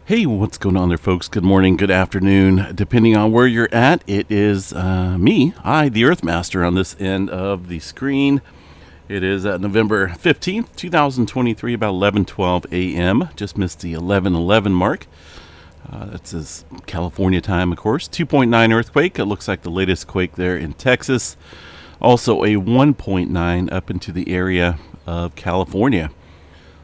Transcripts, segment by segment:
Hey, what's going on there, folks? Good morning, good afternoon. Depending on where you're at, it is me, the Earthmaster, on this end of the screen. It is November 15th, 2023, about 11:12 a.m. Just missed the 11:11 mark. That's California time, of course. 2.9 earthquake. It looks like the latest quake there in Texas. Also a 1.9 up into the area of California.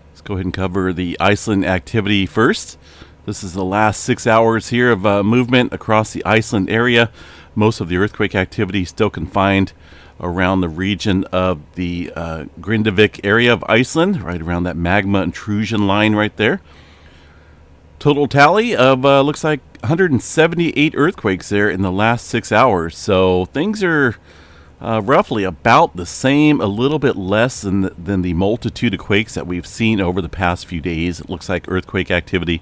Let's go ahead and cover the Iceland activity first. This is the last 6 hours here of movement across the Iceland area. Most of the earthquake activity still confined around the region of the Grindavik area of Iceland, right around that magma intrusion line right there. Total tally of looks like 178 earthquakes there in the last 6 hours. So things are roughly about the same, a little bit less than the multitude of quakes that we've seen over the past few days. It looks like earthquake activity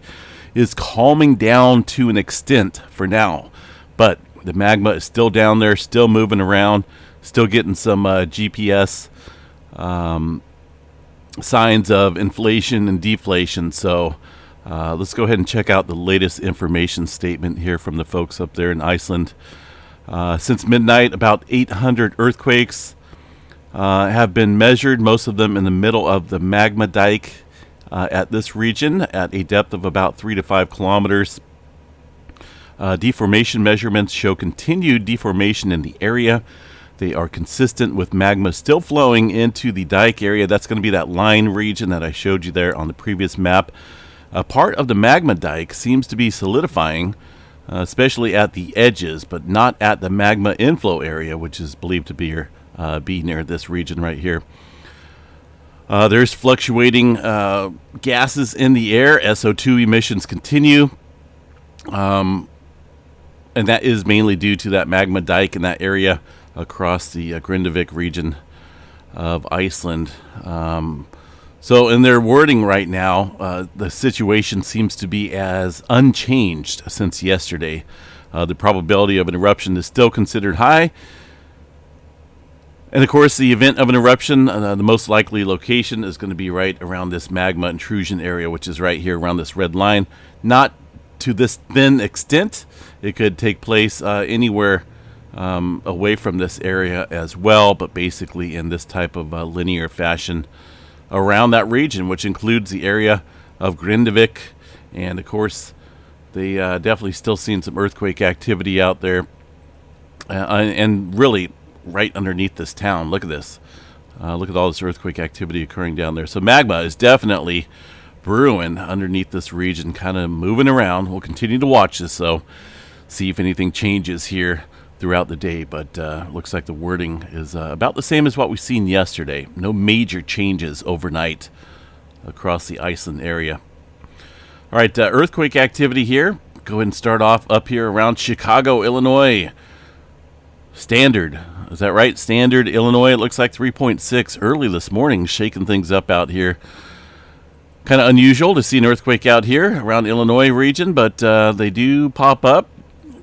is calming down to an extent for now, but the magma is still down there, still moving around, still getting some GPS signs of inflation and deflation. So let's go ahead and check out the latest information statement here from the folks up there in Iceland. Since midnight, about 800 earthquakes have been measured, most of them in the middle of the magma dike at this region at a depth of about 3 to 5 kilometers. Deformation measurements show continued deformation in the area. They are consistent with magma still flowing into the dike area. That's going to be that line region that I showed you there on the previous map. A part of the magma dike seems to be solidifying, especially at the edges, but not at the magma inflow area, which is believed to be near this region right here. There's fluctuating gases in the air. SO2 emissions continue. And that is mainly due to that magma dike in that area across the Grindavik region of Iceland. So in their wording right now, the situation seems to be as unchanged since yesterday. The probability of an eruption is still considered high. And of course, the event of an eruption, the most likely location is going to be right around this magma intrusion area, which is right here around this red line. Not to this thin extent. It could take place anywhere away from this area as well, but basically in this type of linear fashion around that region, which includes the area of Grindavik. And of course, they definitely still seeing some earthquake activity out there. And really, right underneath this town. Look at this. Look at all this earthquake activity occurring down there. So magma is definitely brewing underneath this region, kind of moving around. We'll continue to watch this, though, see if anything changes here throughout the day. But looks like the wording is about the same as what we've seen yesterday. No major changes overnight across the Iceland area. All right, earthquake activity here. Go ahead and start off up here around Chicago, Illinois. Standard. Is that right? Standard, Illinois. It looks like 3.6 early this morning, shaking things up out here. Kind of unusual to see an earthquake out here around Illinois region, but they do pop up.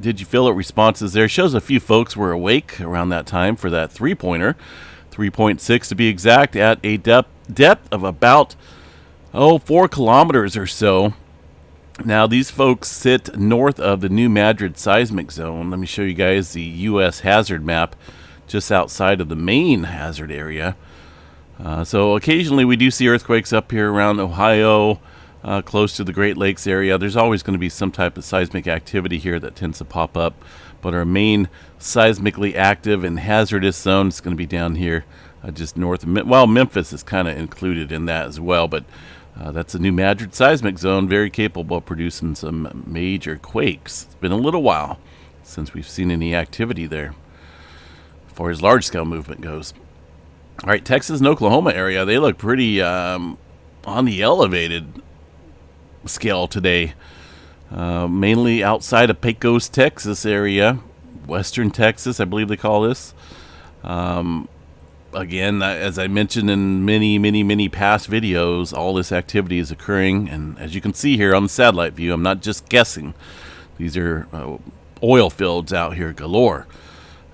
Did you feel it? Responses there. Shows a few folks were awake around that time for that three-pointer. 3.6 to be exact, at a depth of about 4 kilometers or so. Now, these folks sit north of the New Madrid seismic zone. Let me show you guys the U.S. hazard map just outside of the main hazard area. So occasionally we do see earthquakes up here around Ohio, close to the Great Lakes area. There's always going to be some type of seismic activity here that tends to pop up. But our main seismically active and hazardous zone is going to be down here just north of, well, Memphis is kind of included in that as well, but that's a New Madrid seismic zone, very capable of producing some major quakes. It's been a little while since we've seen any activity there as far as large-scale movement goes. All right, Texas and Oklahoma area, they look pretty on the elevated scale today. Mainly outside of Pecos, Texas area, western Texas, I believe they call this. Again, as I mentioned in many past videos, all this activity is occurring, and as you can see here on the satellite view, I'm not just guessing. These are oil fields out here galore.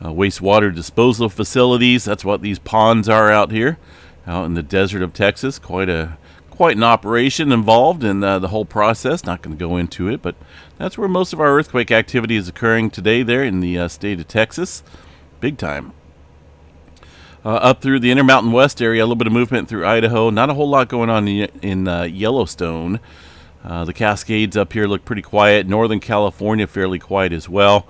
Wastewater disposal facilities, that's what these ponds are out here, out in the desert of Texas. Quite a quite an operation involved in the whole process. Not going to go into it, but that's where most of our earthquake activity is occurring today there in the state of Texas. Big time. Up through the Intermountain West area, a little bit of movement through Idaho. Not a whole lot going on in Yellowstone. The Cascades up here look pretty quiet. Northern California fairly quiet as well.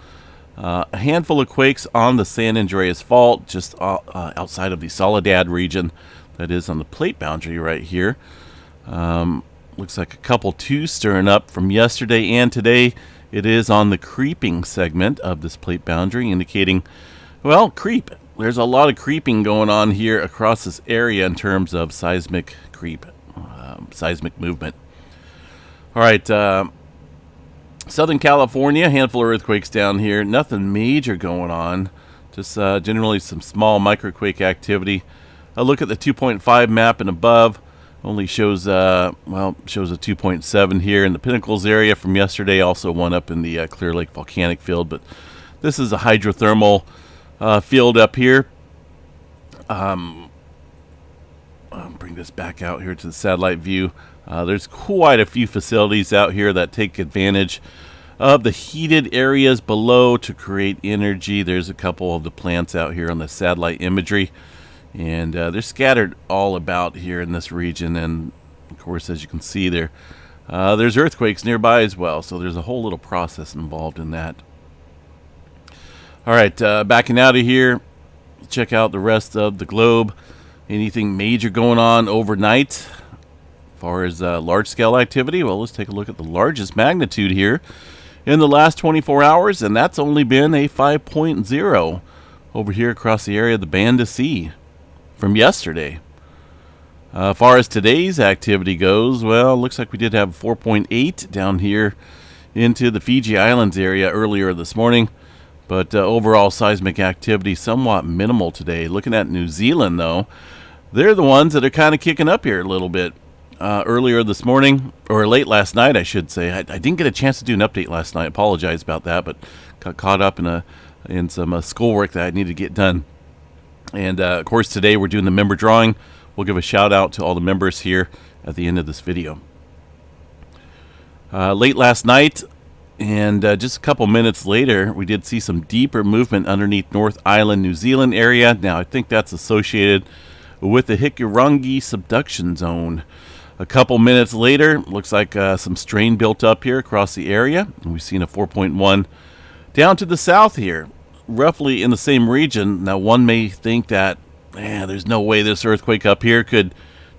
A handful of quakes on the San Andreas Fault, just outside of the Soledad region. That is on the plate boundary right here. Looks like a couple too stirring up from yesterday and today. It is on the creeping segment of this plate boundary, indicating, well, creep. There's a lot of creeping going on here across this area in terms of seismic creep, seismic movement. All right, Southern California, handful of earthquakes down here. Nothing major going on, just generally some small microquake activity. A look at the 2.5 map and above only shows shows a 2.7 here in the Pinnacles area from yesterday. Also one up in the Clear Lake volcanic field, but this is a hydrothermal field up here. I'll bring this back out here to the satellite view. There's quite a few facilities out here that take advantage of the heated areas below to create energy. There's a couple of the plants out here on the satellite imagery, and they're scattered all about here in this region. And of course, as you can see there, there's earthquakes nearby as well, so there's a whole little process involved in that. All right, backing out of here, check out the rest of the globe. Anything major going on overnight as far as large-scale activity? Well, let's take a look at the largest magnitude here in the last 24 hours, and that's only been a 5.0 over here across the area of the Banda to Sea from yesterday. As far as today's activity goes, well, looks like we did have 4.8 down here into the Fiji Islands area earlier this morning. But overall seismic activity somewhat minimal today. Looking at New Zealand, though, they're the ones that are kind of kicking up here a little bit. Earlier this morning, or late last night, I should say. I didn't get a chance to do an update last night. Apologize about that, but got caught up in some schoolwork that I needed to get done. And, of course, today we're doing the member drawing. We'll give a shout-out to all the members here at the end of this video. Late last night, and just a couple minutes later, we did see some deeper movement underneath North Island, New Zealand area. Now, I think that's associated with the Hikurangi subduction zone. A couple minutes later, looks like some strain built up here across the area. And we've seen a 4.1 down to the south here, roughly in the same region. Now, one may think that, there's no way this earthquake up here could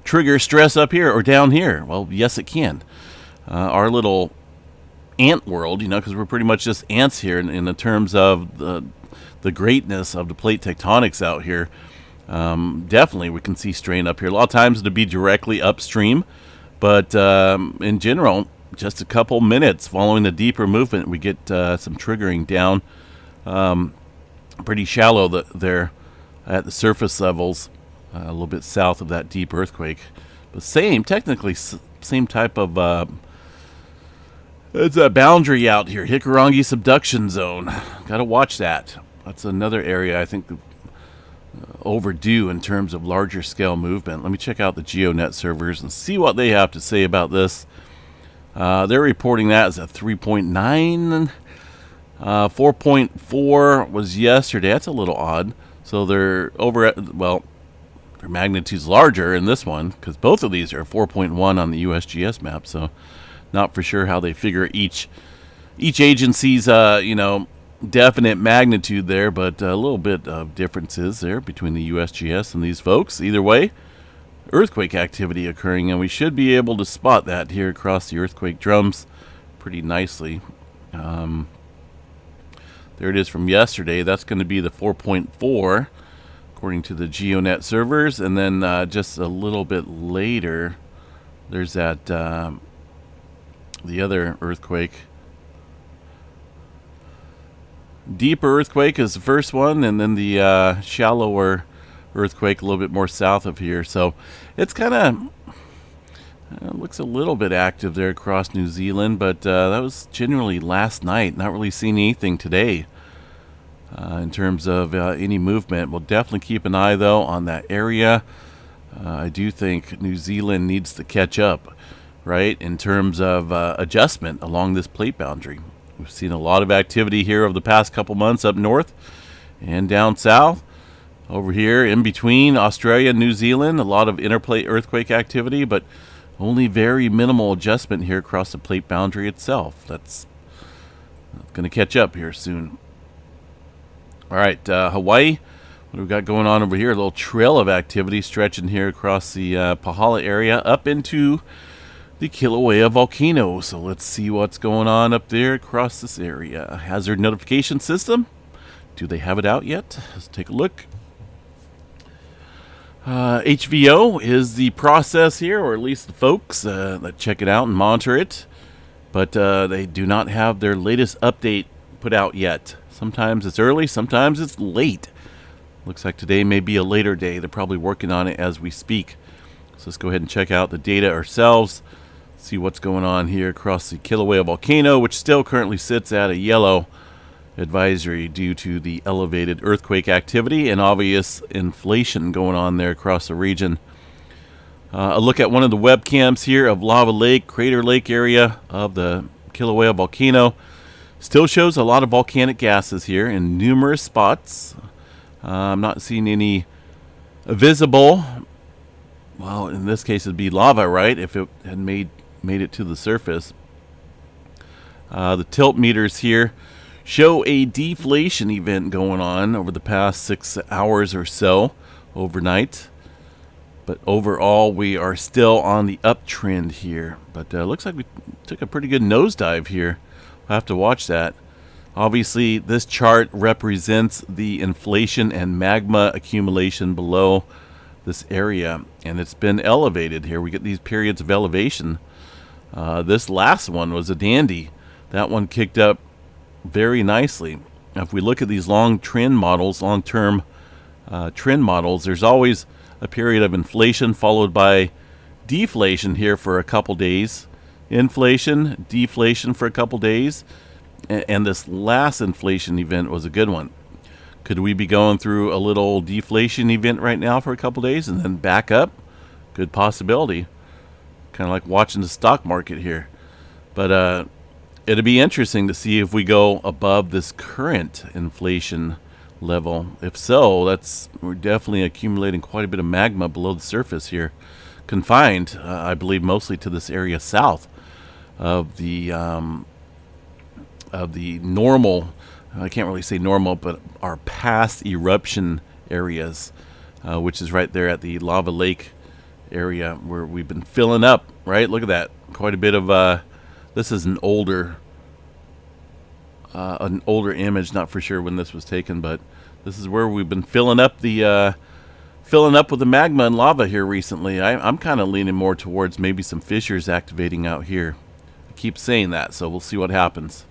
trigger stress up here or down here. Well, yes, it can. Our little ant world, because we're pretty much just ants here in the terms of the greatness of the plate tectonics out here. Definitely we can see strain up here. A lot of times it'll be directly upstream, but in general, just a couple minutes following the deeper movement, we get some triggering down pretty shallow there at the surface levels, a little bit south of that deep earthquake. But technically same type of it's a boundary out here, Hikurangi subduction zone. Got to watch that. That's another area I think overdue in terms of larger scale movement. Let me check out the GeoNet servers and see what they have to say about this. They're reporting that as a 3.9. 4.4 was yesterday. That's a little odd. So they're over at, their magnitude's larger in this one because both of these are 4.1 on the USGS map. So not for sure how they figure each agency's definite magnitude there, but a little bit of differences there between the USGS and these folks. Either way, earthquake activity occurring, and we should be able to spot that here across the earthquake drums pretty nicely. There it is from yesterday. That's going to be the 4.4 according to the GeoNet servers, and then just a little bit later there's that the other earthquake. Deeper earthquake is the first one, and then the shallower earthquake a little bit more south of here. So it's kind of looks a little bit active there across New Zealand, but that was generally last night. Not really seeing anything today in terms of any movement. We'll definitely keep an eye, though, on that area. I do think New Zealand needs to catch up, right, in terms of adjustment along this plate boundary. We've seen a lot of activity here over the past couple months up north and down south. Over here in between Australia and New Zealand, a lot of interplate earthquake activity, but only very minimal adjustment here across the plate boundary itself. That's going to catch up here soon. All right, Hawaii. What do we got going on over here? A little trail of activity stretching here across the Pahala area up into the Kilauea volcano. So let's see what's going on up there across this area. Hazard notification system. Do they have it out yet? Let's take a look. HVO is the process here, or at least the folks that check it out and monitor it. But they do not have their latest update put out yet. Sometimes it's early, sometimes it's late. Looks like today may be a later day. They're probably working on it as we speak. So let's go ahead and check out the data ourselves. See what's going on here across the Kilauea volcano, which still currently sits at a yellow advisory due to the elevated earthquake activity and obvious inflation going on there across the region. A look at one of the webcams here of Lava Lake, Crater Lake area of the Kilauea volcano. Still shows a lot of volcanic gases here in numerous spots. I'm not seeing any visible, well, in this case it'd be lava, right, if it had made it to the surface. The tilt meters here show a deflation event going on over the past 6 hours or so overnight. But overall, we are still on the uptrend here. But looks like we took a pretty good nosedive here. We'll have to watch that. Obviously, this chart represents the inflation and magma accumulation below this area. And it's been elevated here. We get these periods of elevation. This last one was a dandy. That one kicked up very nicely. Now, if we look at these long trend models, long-term trend models, there's always a period of inflation followed by deflation here for a couple days. Inflation, deflation for a couple days. And this last inflation event was a good one. Could we be going through a little deflation event right now for a couple days and then back up? Good possibility. Kind of like watching the stock market here. But it'll be interesting to see if we go above this current inflation level. If so, we're definitely accumulating quite a bit of magma below the surface here. Confined, I believe, mostly to this area south of the normal, I can't really say normal, but our past eruption areas, which is right there at the Lava Lake area where we've been filling up, right? Look at that. Quite a bit of, this is an older image, not for sure when this was taken, but this is where we've been filling up with the magma and lava here recently. I'm kind of leaning more towards maybe some fissures activating out here. I keep saying that, so we'll see what happens.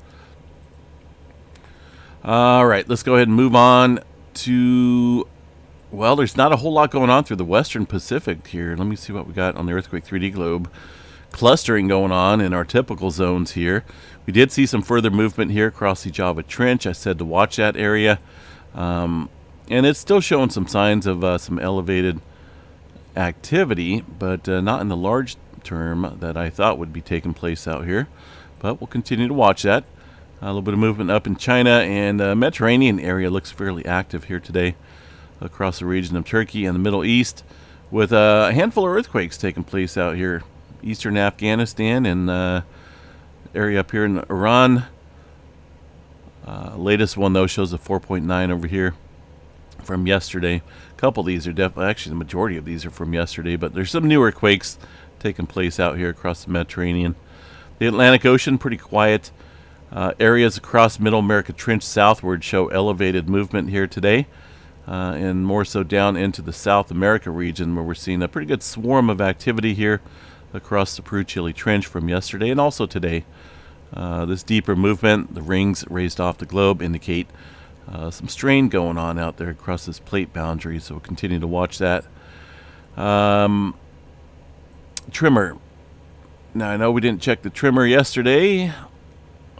All right, let's go ahead and move on to, well, there's not a whole lot going on through the Western Pacific here. Let me see what we got on the Earthquake 3D globe. Clustering going on in our typical zones here. We did see some further movement here across the Java Trench. I said to watch that area. And it's still showing some signs of some elevated activity, but not in the large term that I thought would be taking place out here. But we'll continue to watch that. A little bit of movement up in China, and the Mediterranean area looks fairly active here today across the region of Turkey and the Middle East, with a handful of earthquakes taking place out here. Eastern Afghanistan and area up here in Iran. Latest one, though, shows a 4.9 over here from yesterday. A couple of these are definitely, actually the majority of these are from yesterday, but there's some newer quakes taking place out here across the Mediterranean. The Atlantic Ocean, pretty quiet. Areas across Middle America Trench southward show elevated movement here today, and more so down into the South America region, where we're seeing a pretty good swarm of activity here across the Peru-Chile Trench from yesterday and also today. This deeper movement, the rings raised off the globe, indicate some strain going on out there across this plate boundary, so we'll continue to watch that. Tremor. Now, I know we didn't check the tremor yesterday,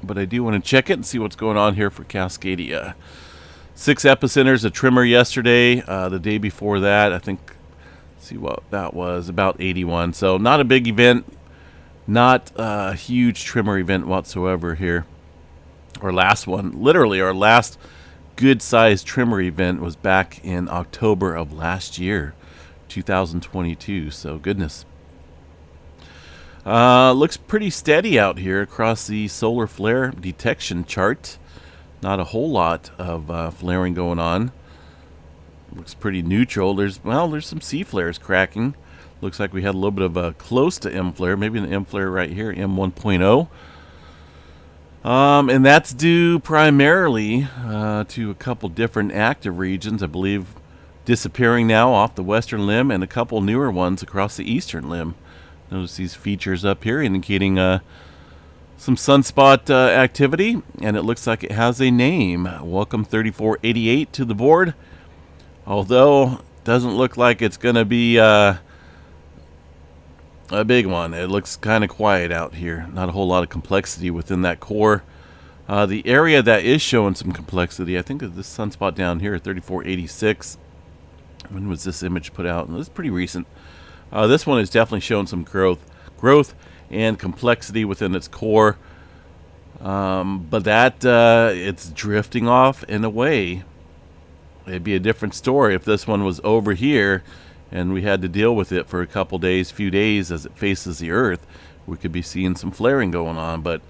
but I do want to check it and see what's going on here for Cascadia. 6 epicenters of tremor yesterday. The day before that, I think See what that was, about 81. So not a big event, not a huge tremor event whatsoever here. Our last one, literally our last good-sized tremor event was back in October of last year, 2022. So goodness. Looks pretty steady out here across the solar flare detection chart. Not a whole lot of flaring going on. Looks pretty neutral. There's some C flares cracking. Looks like we had a little bit of a close to M flare, maybe an M flare right here, M1.0. And that's due primarily to a couple different active regions, I believe, disappearing now off the western limb, and a couple newer ones across the eastern limb. Notice these features up here indicating some sunspot activity, and it looks like it has a name. Welcome 3488 to the board. Although, doesn't look like it's going to be a big one. It looks kind of quiet out here. Not a whole lot of complexity within that core. The area that is showing some complexity, I think, is this sunspot down here, 3486. When was this image put out? This is pretty recent. This one is definitely showing some growth and complexity within its core. But that it's drifting off in a way. It'd be a different story if this one was over here and we had to deal with it for a couple days, few days as it faces the Earth. We could be seeing some flaring going on, but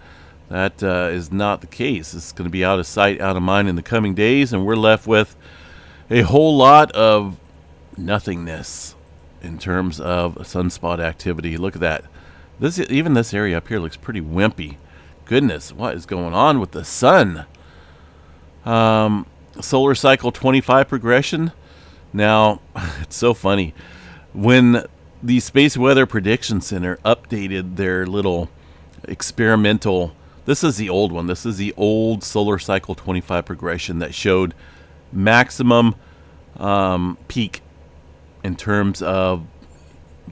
that is not the case. It's going to be out of sight, out of mind in the coming days, and we're left with a whole lot of nothingness in terms of sunspot activity. Look at that. Even this area up here looks pretty wimpy. Goodness, what is going on with the sun? Solar cycle 25 progression. Now, it's so funny. When the Space Weather Prediction Center updated their little experimental, this is the old one. This is the old solar cycle 25 progression that showed maximum peak in terms of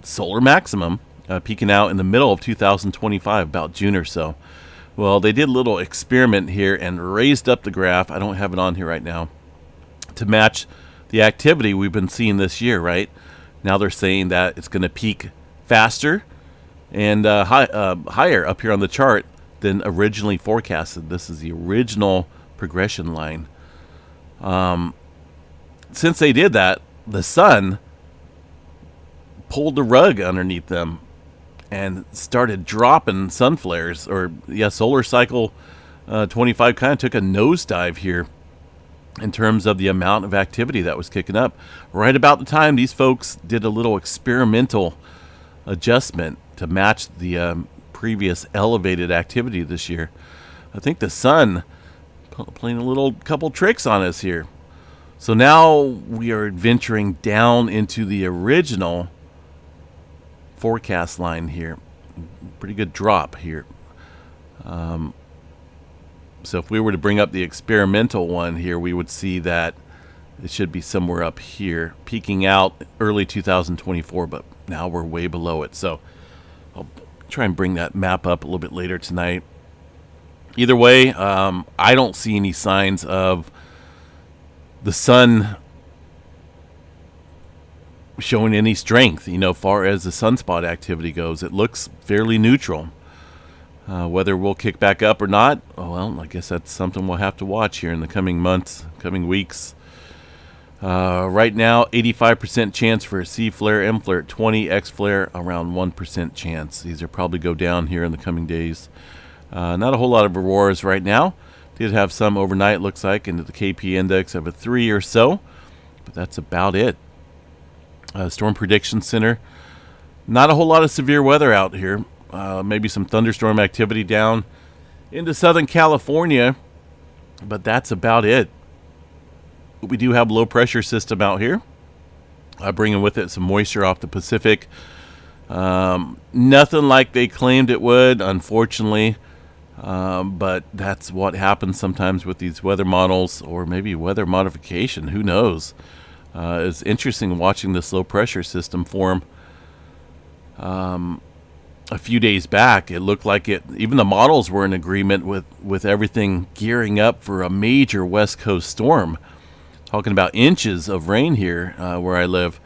solar maximum, peaking out in the middle of 2025, about June or so. Well, they did a little experiment here and raised up the graph. I don't have it on here right now to match the activity we've been seeing this year, right? Now they're saying that it's going to peak faster and higher up here on the chart than originally forecasted. This is the original progression line. Since they did that, the sun pulled the rug underneath them and started dropping sun flares, solar cycle 25 kind of took a nosedive here in terms of the amount of activity that was kicking up. Right about the time these folks did a little experimental adjustment to match the previous elevated activity this year. I think the sun playing a couple tricks on us here. So now we are venturing down into the original forecast line here. Pretty good drop here. So if we were to bring up the experimental one here, we would see that it should be somewhere up here, peaking out early 2024, but now we're way below it. So I'll try and bring that map up a little bit later tonight. Either way, I don't see any signs of the sun showing any strength, far as the sunspot activity goes. It looks fairly neutral. Whether we'll kick back up or not, well, I guess that's something we'll have to watch here in the coming months, coming weeks. Right now, 85% chance for a C flare, M flare at 20, X flare around 1% chance. These will probably go down here in the coming days. Not a whole lot of auroras right now. Did have some overnight, looks like, into the KP index of a 3 or so, but that's about it. Storm Prediction Center. Not a whole lot of severe weather out here. Maybe some thunderstorm activity down into Southern California, but that's about it. We do have a low pressure system out here, bringing with it some moisture off the Pacific. Nothing like they claimed it would, unfortunately, but that's what happens sometimes with these weather models, or maybe weather modification. Who knows? It's interesting watching this low pressure system form. A few days back, it looked like even the models were in agreement with everything gearing up for a major West Coast storm. Talking about inches of rain here where I live.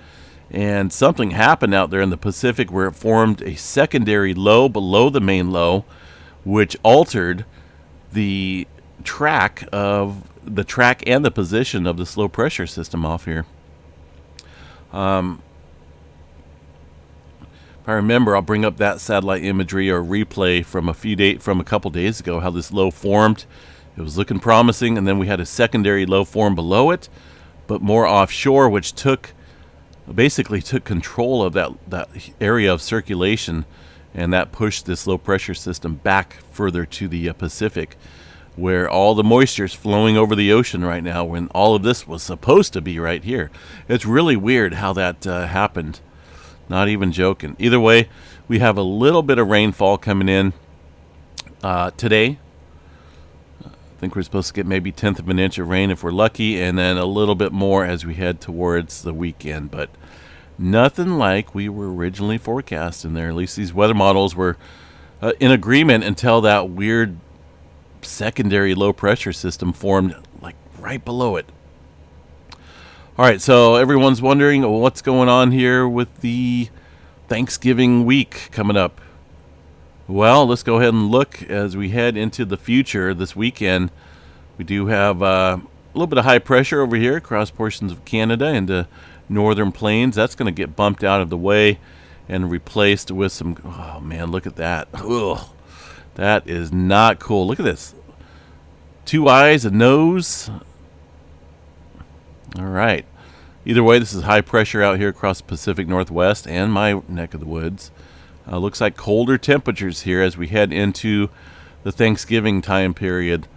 And something happened out there in the Pacific where it formed a secondary low below the main low, which altered the track and the position of this low pressure system off here. If I remember, I'll bring up that satellite imagery or replay from a couple days ago, how this low formed. It was looking promising, and then we had a secondary low form below it, but more offshore, which basically took control of that area of circulation, and that pushed this low pressure system back further to the Pacific, where all the moisture is flowing over the ocean right now, when all of this was supposed to be right here. It's really weird how that happened. Not even joking. Either way, we have a little bit of rainfall coming in today. I think we're supposed to get maybe 1/10 of an inch of rain if we're lucky, and then a little bit more as we head towards the weekend. But nothing like we were originally forecasting there. At least these weather models were in agreement until that weird secondary low pressure system formed like right below it. All right, so everyone's wondering what's going on here with the Thanksgiving week coming up. Well, let's go ahead and look as we head into the future this weekend. We do have a little bit of high pressure over here across portions of Canada into northern plains. That's going to get bumped out of the way and replaced with some... Oh, man, look at that. Ugh, that is not cool. Look at this. 2 eyes, a nose. All right. Either way, this is high pressure out here across the Pacific Northwest and my neck of the woods. Looks like colder temperatures here as we head into the Thanksgiving time period.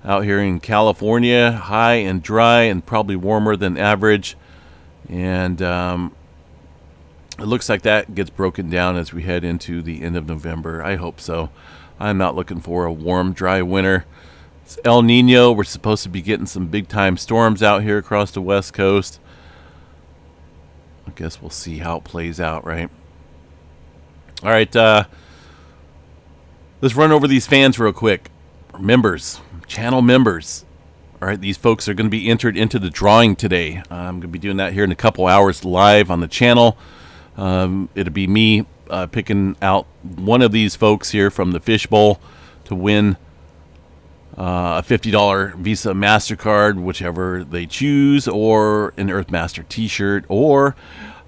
Out here in California, high and dry and probably warmer than average. And it looks like that gets broken down as we head into the end of November. I hope so. I'm not looking for a warm, dry winter. It's El Nino. We're supposed to be getting some big-time storms out here across the West Coast. I guess we'll see how it plays out, right? All right, let's run over these fans real quick. Members, channel members. All right, these folks are going to be entered into the drawing today. I'm going to be doing that here in a couple hours live on the channel. It'll be me picking out one of these folks here from the fishbowl to win a $50 Visa MasterCard, whichever they choose, or an Earthmaster t-shirt, or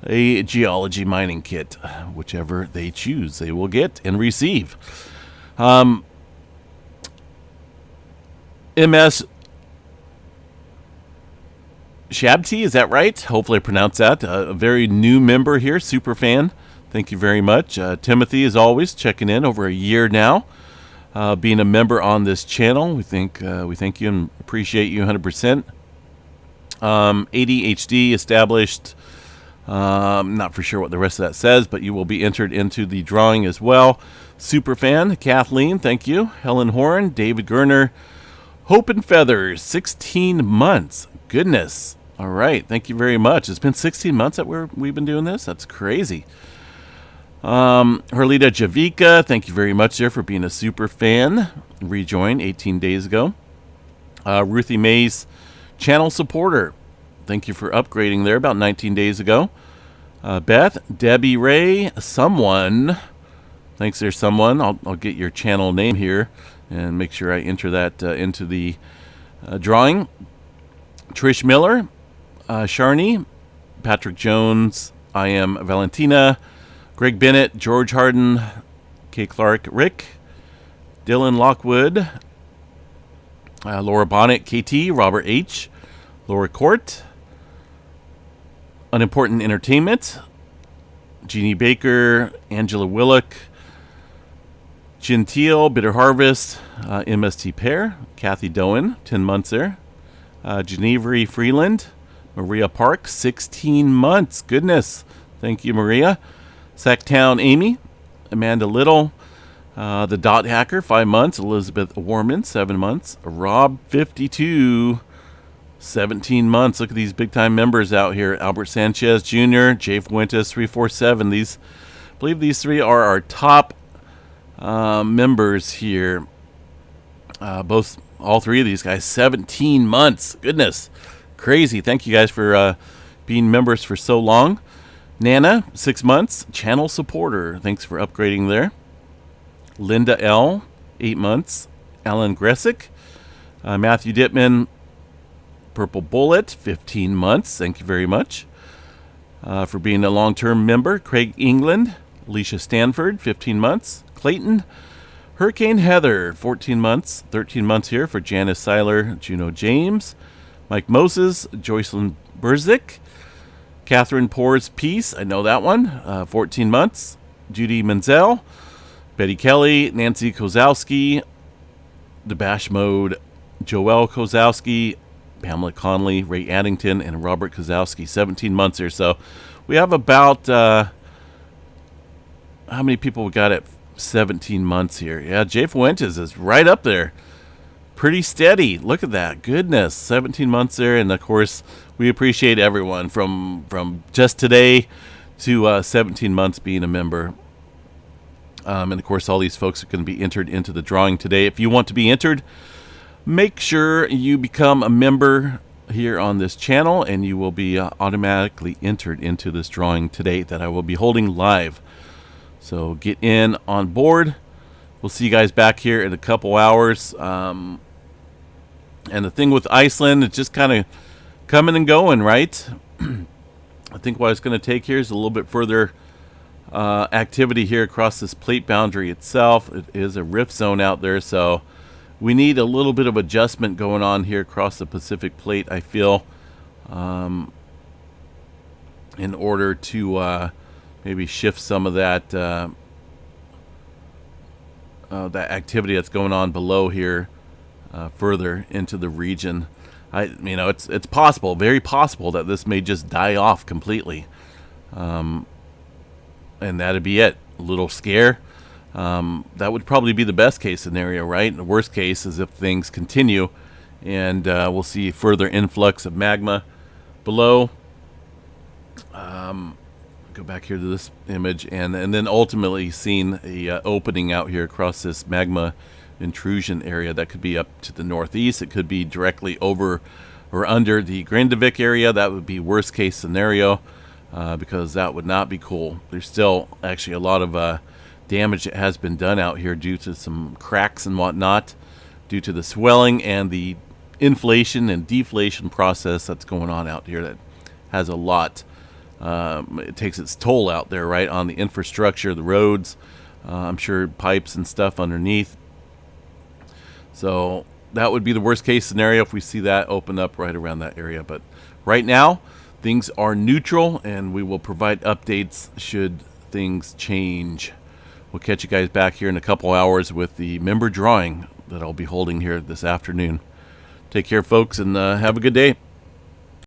a geology mining kit, whichever they choose, they will get and receive. MS Shabti, is that right? Hopefully I pronounced that. A very new member here, super fan. Thank you very much. Timothy, as always, checking in over a year now, being a member on this channel. We thank you and appreciate you 100%. ADHD established. Not for sure what the rest of that says, but you will be entered into the drawing as well. Superfan, Kathleen, thank you. Helen Horn, David Gerner, Hope and Feathers, 16 months. Goodness. All right, thank you very much. It's been 16 months that we've been doing this. That's crazy. Herlita Javika, thank you very much there for being a super fan. Rejoined 18 days ago. Ruthie Mays, channel supporter. Thank you for upgrading there about 19 days ago. Beth, Debbie Ray, someone. Thanks there, someone. I'll get your channel name here and make sure I enter that into the drawing. Trish Miller, Sharni, Patrick Jones, I am Valentina, Greg Bennett, George Harden, Kay Clark, Rick, Dylan Lockwood, Laura Bonnet, KT, Robert H., Laura Court, Unimportant Entertainment, Jeannie Baker, Angela Willock, Gentile, Bitter Harvest, MST Pear, Kathy Doan, 10 months there, Genevry Freeland, Maria Park, 16 months. Goodness. Thank you, Maria. Sacktown Amy, Amanda Little, The Dot Hacker, 5 months. Elizabeth Warman, 7 months. Rob, 52, 17 months. Look at these big-time members out here. Albert Sanchez Jr., Jay Fuentes, 347. I believe these three are our top members here. All three of these guys, 17 months. Goodness. Crazy. Thank you guys for being members for so long. Nana, 6 months, channel supporter. Thanks for upgrading there. Linda L, 8 months. Alan Gressick. Matthew Dittman, Purple Bullet, 15 months. Thank you very much for being a long-term member. Craig England. Alicia Stanford, 15 months. Clayton. Hurricane Heather, 14 months. 13 months here for Janice Seiler, Juno James. Mike Moses, Joycelyn Berzik. Catherine Poor's Peace, I know that one, 14 months. Judy Menzel, Betty Kelly, Nancy Kozowski, The Bash Mode, Joelle Kozowski, Pamela Conley, Ray Addington, and Robert Kozowski, 17 months or so. We have about, how many people we got at 17 months here? Yeah, Jay Fuentes is right up there. Pretty steady. Look at that. Goodness. 17 months there. And, of course, we appreciate everyone from just today to 17 months being a member. And, of course, all these folks are going to be entered into the drawing today. If you want to be entered, make sure you become a member here on this channel, and you will be automatically entered into this drawing today that I will be holding live. So get in on board. We'll see you guys back here in a couple hours. And the thing with Iceland, it's just kind of coming and going, right? I think what it's going to take here is a little bit further activity here across this plate boundary itself. It is a rift zone out there, so we need a little bit of adjustment going on here across the Pacific plate, I feel, in order to maybe shift some of that that activity that's going on below here further into the region. It's possible, very possible, that this may just die off completely, and that'd be it. A little scare. That would probably be the best case scenario, right? The worst case is if things continue, and we'll see further influx of magma below. Go back here to this image, and then ultimately seeing a opening out here across this magma intrusion area that could be up to the northeast. It could be directly over or under the Grindavik area. That would be worst case scenario, because that would not be cool. There's still actually a lot of damage that has been done out here due to some cracks and whatnot, due to the swelling and the inflation and deflation process that's going on out here. That has a lot. It takes its toll out there, right, on the infrastructure, the roads, I'm sure pipes and stuff underneath. So that would be the worst case scenario if we see that open up right around that area. But right now, things are neutral, and we will provide updates should things change. We'll catch you guys back here in a couple hours with the member drawing that I'll be holding here this afternoon. Take care, folks, and have a good day.